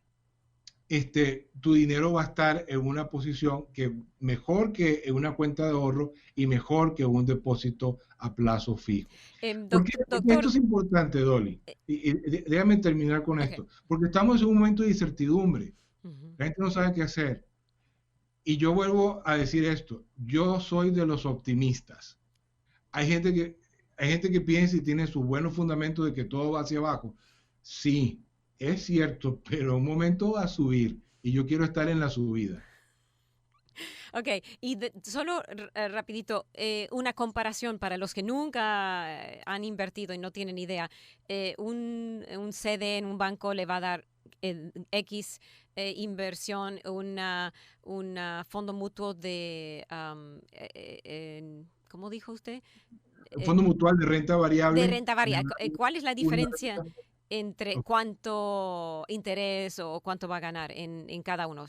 tu dinero va a estar en una posición que mejor que en una cuenta de ahorro y mejor que un depósito a plazo fijo. Porque esto Doctor, es importante, Dolly. Y déjame terminar con ok. esto. Porque estamos en un momento de incertidumbre. Ujú. La gente no sabe qué hacer. Y yo vuelvo a decir esto. Yo soy de los optimistas. Hay gente que piensa y tiene sus buenos fundamentos de que todo va hacia abajo. Sí, es cierto, pero en un momento va a subir y yo quiero estar en la subida. Ok, y solo rapidito, una comparación para los que nunca han invertido y no tienen idea. Un CD en un banco le va a dar X inversión, un fondo mutuo de, ¿cómo dijo usted? El Fondo Mutual de Renta De Variable. renta variable. ¿Cuál es la Una, diferencia entre ok. cuánto interés o cuánto va a ganar en cada uno?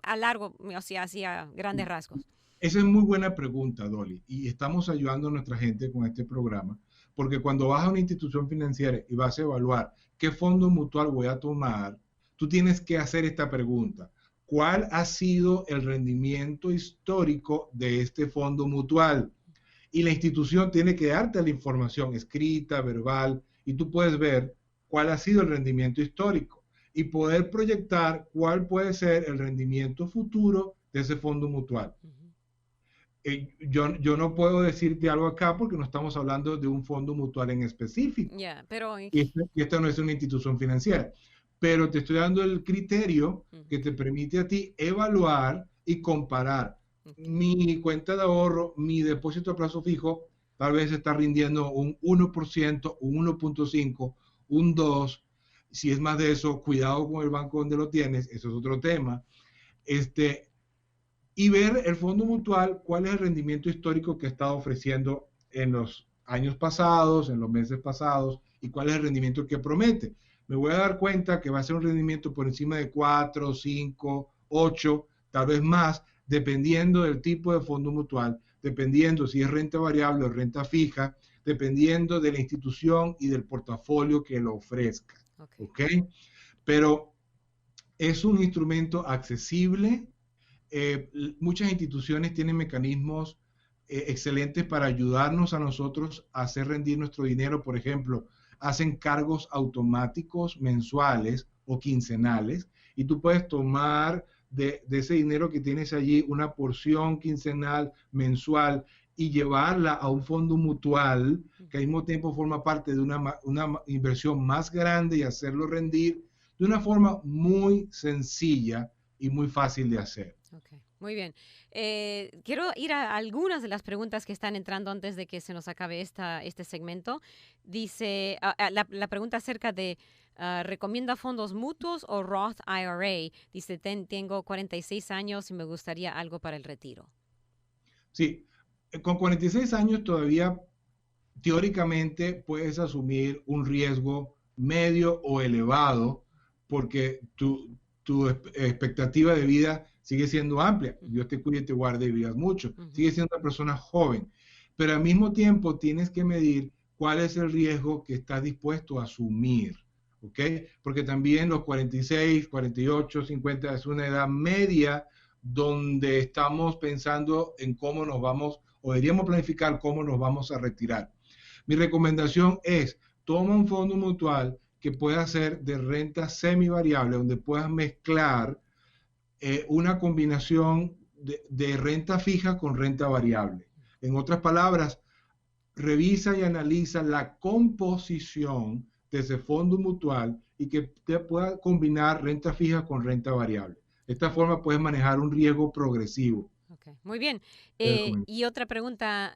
A largo, o sea, así a grandes rasgos. Esa es muy buena pregunta, Dolly, y estamos ayudando a nuestra gente con este programa, porque cuando vas a una institución financiera y vas a evaluar qué fondo mutual voy a tomar, tú tienes que hacer esta pregunta. ¿Cuál ha sido el rendimiento histórico de este fondo mutual? Y la institución tiene que darte la información escrita, verbal, y tú puedes ver cuál ha sido el rendimiento histórico y poder proyectar cuál puede ser el rendimiento futuro de ese fondo mutual. Yo no puedo decirte algo acá porque no estamos hablando de un fondo mutual en específico. Yeah, pero Y esta no es una institución financiera. Pero te estoy dando el criterio que te permite a ti evaluar y comparar. Mi cuenta de ahorro, mi depósito a plazo fijo, tal vez está rindiendo un 1%, un 1.5%, un 2%. Si es más de eso, cuidado con el banco donde lo tienes, eso es otro tema. Y ver el fondo mutual, cuál es el rendimiento histórico que ha estado ofreciendo en los años pasados, en los meses pasados, y cuál es el rendimiento que promete. Me voy a dar cuenta que va a ser un rendimiento por encima de 4, 5, 8, tal vez más, dependiendo del tipo de fondo mutual, dependiendo si es renta variable o renta fija, dependiendo de la institución y del portafolio que lo ofrezca. ¿Ok? Pero es un instrumento accesible. Muchas instituciones tienen mecanismos excelentes para ayudarnos a nosotros a hacer rendir nuestro dinero. Por ejemplo, hacen cargos automáticos mensuales o quincenales y tú puedes tomar de ese dinero que tienes allí una porción quincenal, mensual y llevarla a un fondo mutual que al mismo tiempo forma parte de una inversión más grande y hacerlo rendir de una forma muy sencilla y muy fácil de hacer. Okay, muy bien. Quiero ir a algunas de las preguntas que están entrando antes de que se nos acabe este segmento. Dice, la pregunta acerca de, ¿recomienda fondos mutuos o Roth IRA? Dice, tengo 46 años y me gustaría algo para el retiro. Sí, con 46 años todavía teóricamente puedes asumir un riesgo medio o elevado porque tu expectativa de vida sigue siendo amplia. Dios te cuide y te guarde y vivas mucho. Sigue siendo una persona joven. Pero al mismo tiempo tienes que medir cuál es el riesgo que estás dispuesto a asumir. ¿Ok? Porque también los 46, 48, 50 es una edad media donde estamos pensando en cómo nos vamos, o deberíamos planificar cómo nos vamos a retirar. Mi recomendación es, toma un fondo mutual que pueda ser de renta semivariable, donde puedas mezclar una combinación de renta fija con renta variable. En otras palabras, revisa y analiza la composición de ese fondo mutual y que te pueda combinar renta fija con renta variable. De esta forma puedes manejar un riesgo progresivo. Okay, muy bien. Y otra pregunta,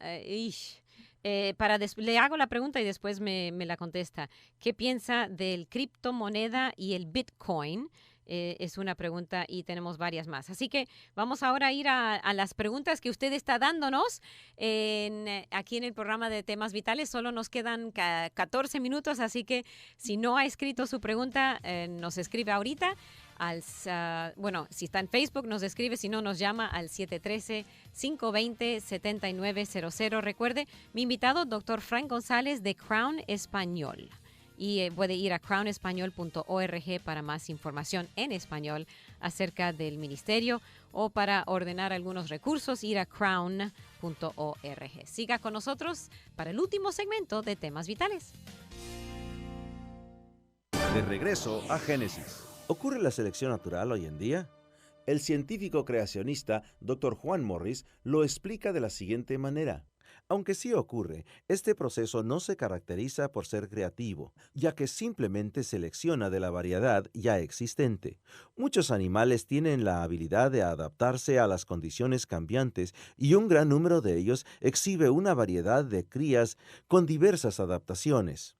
le hago la pregunta y después me la contesta. ¿Qué piensa del criptomoneda y el Bitcoin? Es una pregunta y tenemos varias más. Así que vamos ahora a ir a las preguntas que usted está dándonos aquí en el programa de Temas Vitales. Solo nos quedan 14 minutos, así que si no ha escrito su pregunta, nos escribe ahorita. Si está en Facebook, nos escribe, si no, nos llama al 713-520-7900. Recuerde, mi invitado, Dr. Frank González de Crown Español. Y puede ir a crownespañol.org para más información en español acerca del ministerio o para ordenar algunos recursos, ir a crown.org. Siga con nosotros para el último segmento de Temas Vitales. De regreso a Génesis. ¿Ocurre la selección natural hoy en día? El científico creacionista Dr. Juan Morris lo explica de la siguiente manera. Aunque sí ocurre, este proceso no se caracteriza por ser creativo, ya que simplemente selecciona de la variedad ya existente. Muchos animales tienen la habilidad de adaptarse a las condiciones cambiantes y un gran número de ellos exhibe una variedad de crías con diversas adaptaciones.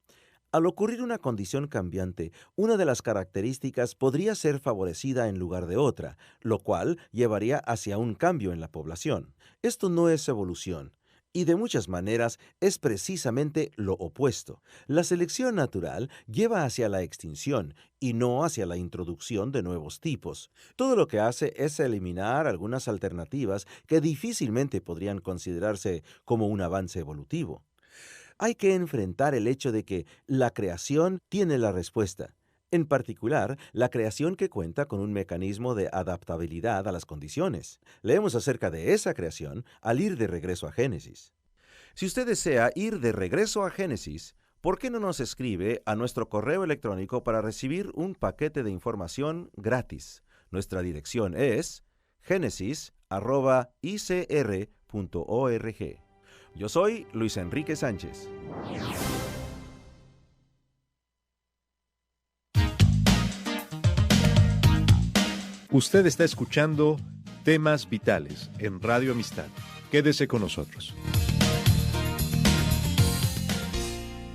Al ocurrir una condición cambiante, una de las características podría ser favorecida en lugar de otra, lo cual llevaría hacia un cambio en la población. Esto no es evolución. Y de muchas maneras es precisamente lo opuesto. La selección natural lleva hacia la extinción y no hacia la introducción de nuevos tipos. Todo lo que hace es eliminar algunas alternativas que difícilmente podrían considerarse como un avance evolutivo. Hay que enfrentar el hecho de que la creación tiene la respuesta. En particular, la creación que cuenta con un mecanismo de adaptabilidad a las condiciones. Leemos acerca de esa creación al ir de regreso a Génesis. Si usted desea ir de regreso a Génesis, ¿por qué no nos escribe a nuestro correo electrónico para recibir un paquete de información gratis? Nuestra dirección es genesis@icr.org. Yo soy Luis Enrique Sánchez. Usted está escuchando Temas Vitales en Radio Amistad. Quédese con nosotros.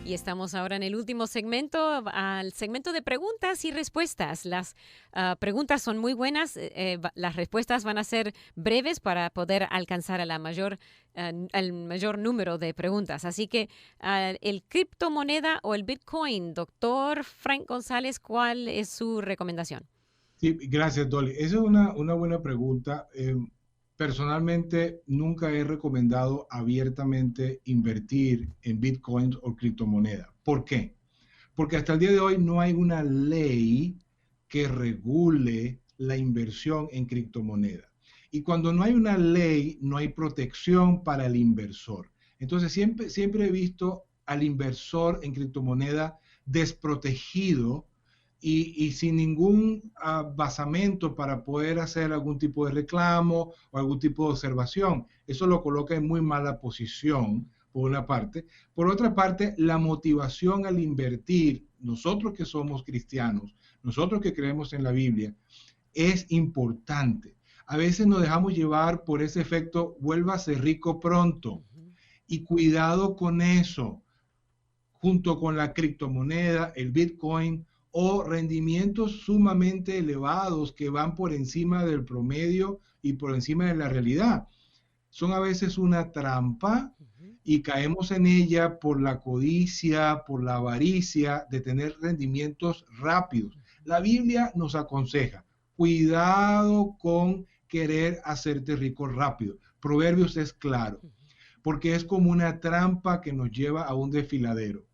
Y estamos ahora en el último segmento, al segmento de preguntas y respuestas. Las preguntas son muy buenas, las respuestas van a ser breves para poder alcanzar al mayor número de preguntas. Así que el criptomoneda o el Bitcoin, doctor Frank González, ¿cuál es su recomendación? Sí, gracias, Dolly. Esa es una buena pregunta. Personalmente, nunca he recomendado abiertamente invertir en Bitcoin o criptomoneda. ¿Por qué? Porque hasta el día de hoy no hay una ley que regule la inversión en criptomoneda. Y cuando no hay una ley, no hay protección para el inversor. Entonces, siempre he visto al inversor en criptomoneda desprotegido y sin ningún basamento para poder hacer algún tipo de reclamo o algún tipo de observación. Eso lo coloca en muy mala posición, por una parte. Por otra parte, la motivación al invertir, nosotros que somos cristianos, nosotros que creemos en la Biblia, es importante. A veces nos dejamos llevar por ese efecto, vuélvase rico pronto. Y cuidado con eso, junto con la criptomoneda, el Bitcoin, o rendimientos sumamente elevados que van por encima del promedio y por encima de la realidad. Son a veces una trampa y caemos en ella por la codicia, por la avaricia de tener rendimientos rápidos. La Biblia nos aconseja, cuidado con querer hacerte rico rápido. Proverbios es claro, porque es como una trampa que nos lleva a un desfiladero.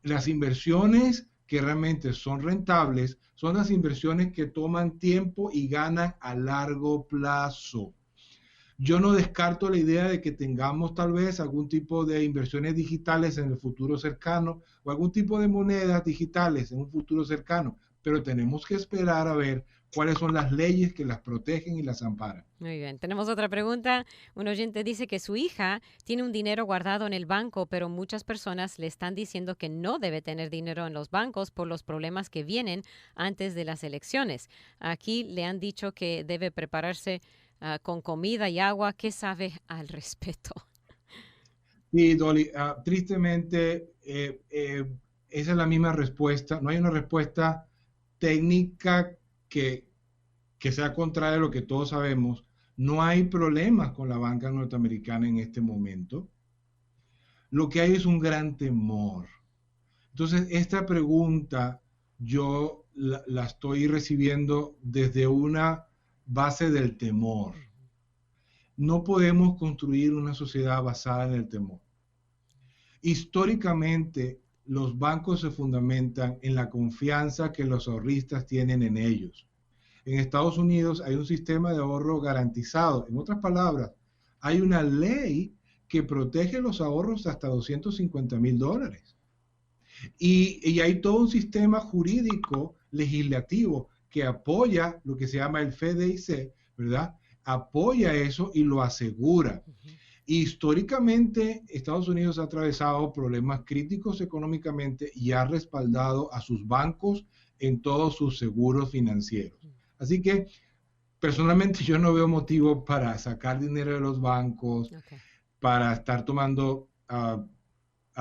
Las inversiones que realmente son rentables, son las inversiones que toman tiempo y ganan a largo plazo. Yo no descarto la idea de que tengamos tal vez algún tipo de inversiones digitales en el futuro cercano o algún tipo de monedas digitales en un futuro cercano, pero tenemos que esperar a ver cuáles son las leyes que las protegen y las amparan. Muy bien, tenemos otra pregunta. Un oyente dice que su hija tiene un dinero guardado en el banco, pero muchas personas le están diciendo que no debe tener dinero en los bancos por los problemas que vienen antes de las elecciones. Aquí le han dicho que debe prepararse con comida y agua. ¿Qué sabe al respecto? Sí, Dolly, tristemente esa es la misma respuesta. No hay una respuesta técnica que sea contraria a lo que todos sabemos, no hay problemas con la banca norteamericana en este momento. Lo que hay es un gran temor. Entonces, esta pregunta yo la estoy recibiendo desde una base del temor. No podemos construir una sociedad basada en el temor. Históricamente, los bancos se fundamentan en la confianza que los ahorristas tienen en ellos. En Estados Unidos hay un sistema de ahorro garantizado. En otras palabras, hay una ley que protege los ahorros hasta $250,000. Y hay todo un sistema jurídico legislativo que apoya lo que se llama el FDIC, ¿verdad? Apoya eso y lo asegura. Históricamente, Estados Unidos ha atravesado problemas críticos económicamente y ha respaldado a sus bancos en todos sus seguros financieros. Así que, personalmente, yo no veo motivo para sacar dinero de los bancos, para estar tomando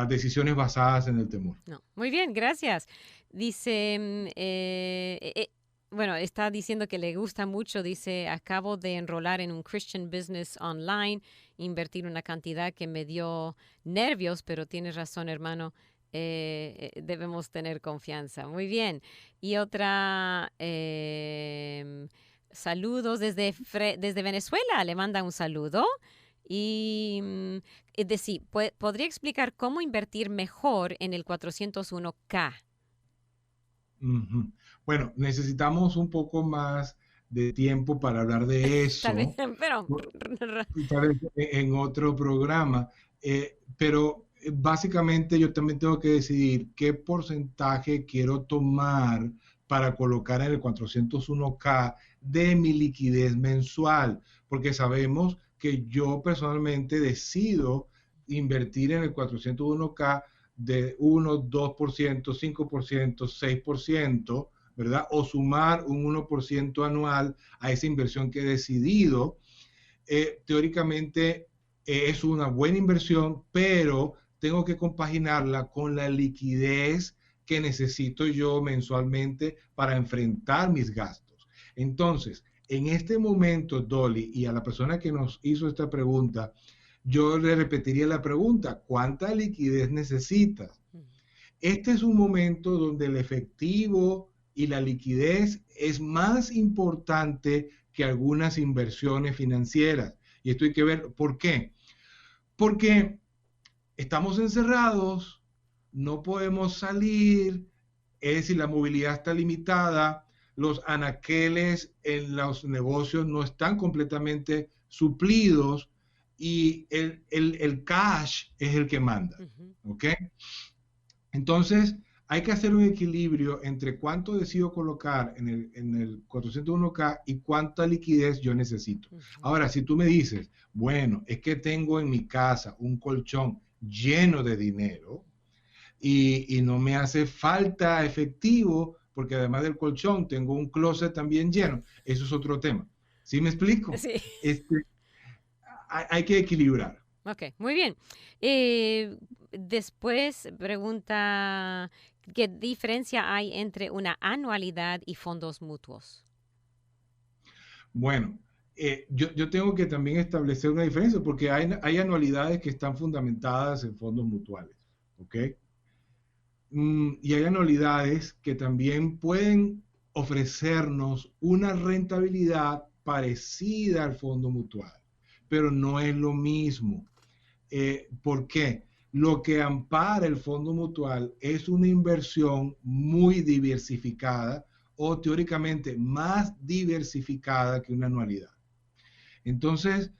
decisiones basadas en el temor. No. Muy bien, gracias. Dice, bueno, está diciendo que le gusta mucho, dice, acabo de enrolar en un Christian Business Online, invertir una cantidad que me dio nervios, pero tienes razón, hermano, debemos tener confianza. Muy bien. Y otra, saludos desde Venezuela, le manda un saludo. Y decir, ¿podría explicar cómo invertir mejor en el 401k? Bueno, necesitamos un poco más de tiempo para hablar de eso. Tal vez, pero tal vez en otro programa. Pero básicamente yo también tengo que decidir qué porcentaje quiero tomar para colocar en el 401k de mi liquidez mensual, porque sabemos que yo personalmente decido invertir en el 401k de 1, 2%, 5%, 6%, ¿verdad? O sumar un 1% anual a esa inversión que he decidido. Teóricamente es una buena inversión, pero tengo que compaginarla con la liquidez que necesito yo mensualmente para enfrentar mis gastos. Entonces, en este momento, Dolly, y a la persona que nos hizo esta pregunta, yo le repetiría la pregunta, ¿cuánta liquidez necesitas? Este es un momento donde el efectivo y la liquidez es más importante que algunas inversiones financieras. Y esto hay que ver por qué. Porque estamos encerrados, no podemos salir, es decir, la movilidad está limitada, los anaqueles en los negocios no están completamente suplidos y el cash es el que manda, ¿ok? Entonces, hay que hacer un equilibrio entre cuánto decido colocar en el 401k y cuánta liquidez yo necesito. Ahora, si tú me dices, bueno, es que tengo en mi casa un colchón lleno de dinero y no me hace falta efectivo, porque además del colchón tengo un closet también lleno. Eso es otro tema. ¿Sí me explico? Sí. Hay que equilibrar. Ok, muy bien. Después pregunta, ¿qué diferencia hay entre una anualidad y fondos mutuos? Bueno, yo tengo que también establecer una diferencia, porque hay anualidades que están fundamentadas en fondos mutuales, ¿ok? Y hay anualidades que también pueden ofrecernos una rentabilidad parecida al fondo mutual, pero no es lo mismo. ¿Por qué? Lo que ampara el fondo mutual es una inversión muy diversificada o teóricamente más diversificada que una anualidad. Entonces,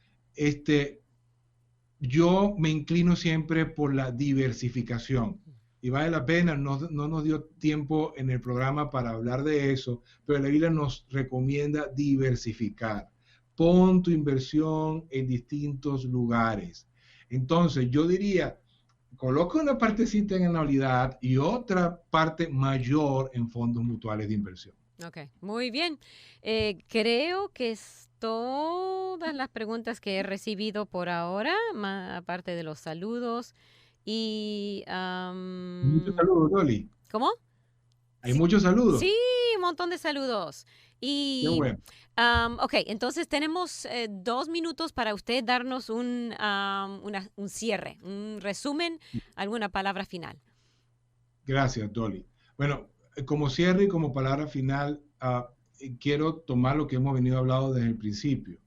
yo me inclino siempre por la diversificación. Y vale la pena, no nos dio tiempo en el programa para hablar de eso, pero la Biblia nos recomienda diversificar. Pon tu inversión en distintos lugares. Entonces, yo diría, coloca una partecita en anualidad y otra parte mayor en fondos mutuales de inversión. Ok, muy bien. Creo que es todas las preguntas que he recibido por ahora, aparte de los saludos. Y muchos saludos, Dolly. ¿Cómo? Hay muchos saludos. Sí, un montón de saludos. Y, Qué bueno. ok, entonces tenemos 2 minutos para usted darnos un cierre, un resumen, alguna palabra final. Gracias, Dolly. Bueno, como cierre y como palabra final, quiero tomar lo que hemos venido hablando desde el principio.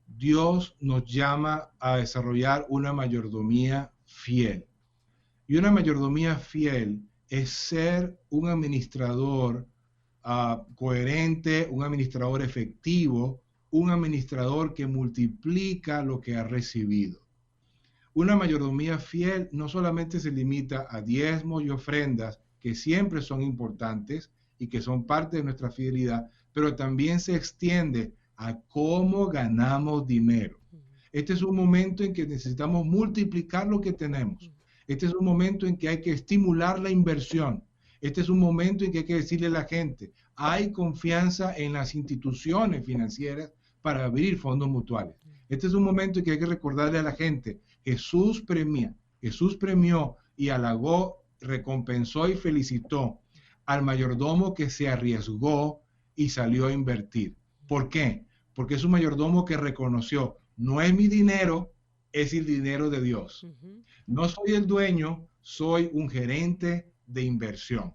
Dios nos llama a desarrollar una mayordomía fiel. Y una mayordomía fiel es ser un administrador coherente, un administrador efectivo, un administrador que multiplica lo que ha recibido. Una mayordomía fiel no solamente se limita a diezmos y ofrendas, que siempre son importantes y que son parte de nuestra fidelidad, pero también se extiende a cómo ganamos dinero. Este es un momento en que necesitamos multiplicar lo que tenemos. Este es un momento en que hay que estimular la inversión. Este es un momento en que hay que decirle a la gente, hay confianza en las instituciones financieras para abrir fondos mutuales. Este es un momento en que hay que recordarle a la gente, Jesús premió y halagó, recompensó y felicitó al mayordomo que se arriesgó y salió a invertir. ¿Por qué? Porque es un mayordomo que reconoció, no es mi dinero, es el dinero de Dios. No soy el dueño, soy un gerente de inversión.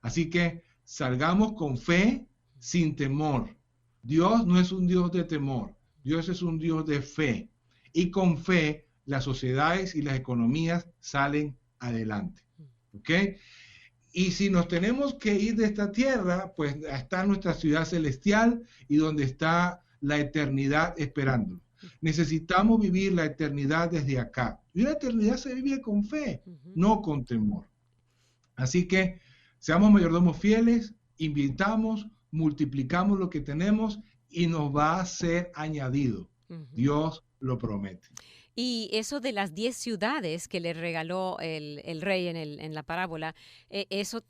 Así que salgamos con fe, sin temor. Dios no es un Dios de temor, Dios es un Dios de fe. Y con fe, las sociedades y las economías salen adelante. ¿Ok? Y si nos tenemos que ir de esta tierra, pues está nuestra ciudad celestial y donde está la eternidad esperándonos. Necesitamos vivir la eternidad desde acá. Y la eternidad se vive con fe, no con temor. Así que seamos mayordomos fieles, invitamos, multiplicamos lo que tenemos y nos va a ser añadido. Dios lo promete. Y eso de las 10 ciudades que le regaló el rey en la parábola, eso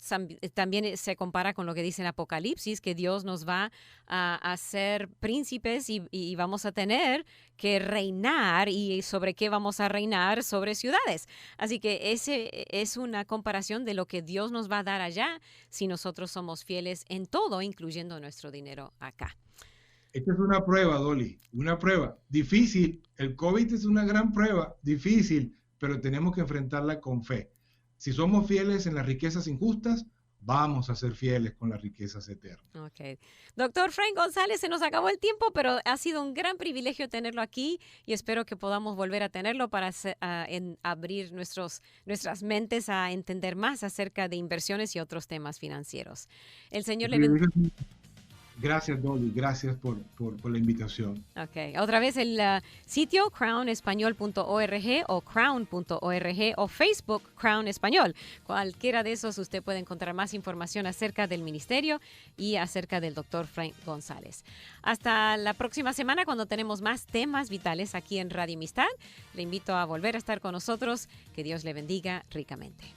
también se compara con lo que dice en Apocalipsis, que Dios nos va a hacer príncipes y vamos a tener que reinar. ¿Y sobre qué vamos a reinar? Sobre ciudades. Así que ese es una comparación de lo que Dios nos va a dar allá si nosotros somos fieles en todo, incluyendo nuestro dinero acá. Esta es una prueba, Dolly, una prueba difícil. El COVID es una gran prueba, difícil, pero tenemos que enfrentarla con fe. Si somos fieles en las riquezas injustas, vamos a ser fieles con las riquezas eternas. Ok. Doctor Frank González, se nos acabó el tiempo, pero ha sido un gran privilegio tenerlo aquí y espero que podamos volver a tenerlo para abrir nuestras mentes a entender más acerca de inversiones y otros temas financieros. El Señor le bendiga. Gracias, Dolly. Gracias por la invitación. Ok. Otra vez el sitio crownespañol.org o crown.org o Facebook Crown Español. Cualquiera de esos usted puede encontrar más información acerca del ministerio y acerca del Dr. Frank González. Hasta la próxima semana cuando tenemos más temas vitales aquí en Radio Amistad. Le invito a volver a estar con nosotros. Que Dios le bendiga ricamente.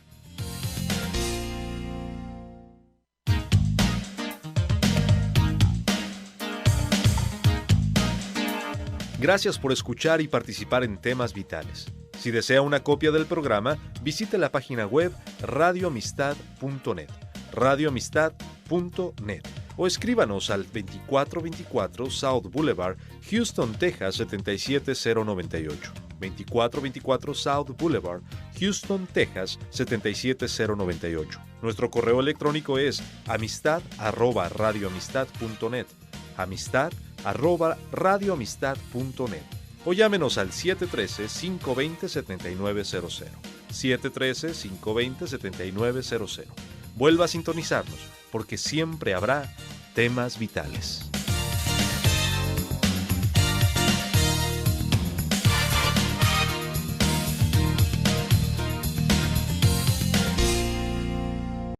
Gracias por escuchar y participar en Temas Vitales. Si desea una copia del programa, visite la página web radioamistad.net, radioamistad.net, o escríbanos al 2424 South Boulevard, Houston, Texas 77098. 2424 South Boulevard, Houston, Texas 77098. Nuestro correo electrónico es amistad@radioamistad.net. amistad@radioamistad.net o llámenos al 713-520-7900. 713-520-7900. Vuelva a sintonizarnos porque siempre habrá temas vitales.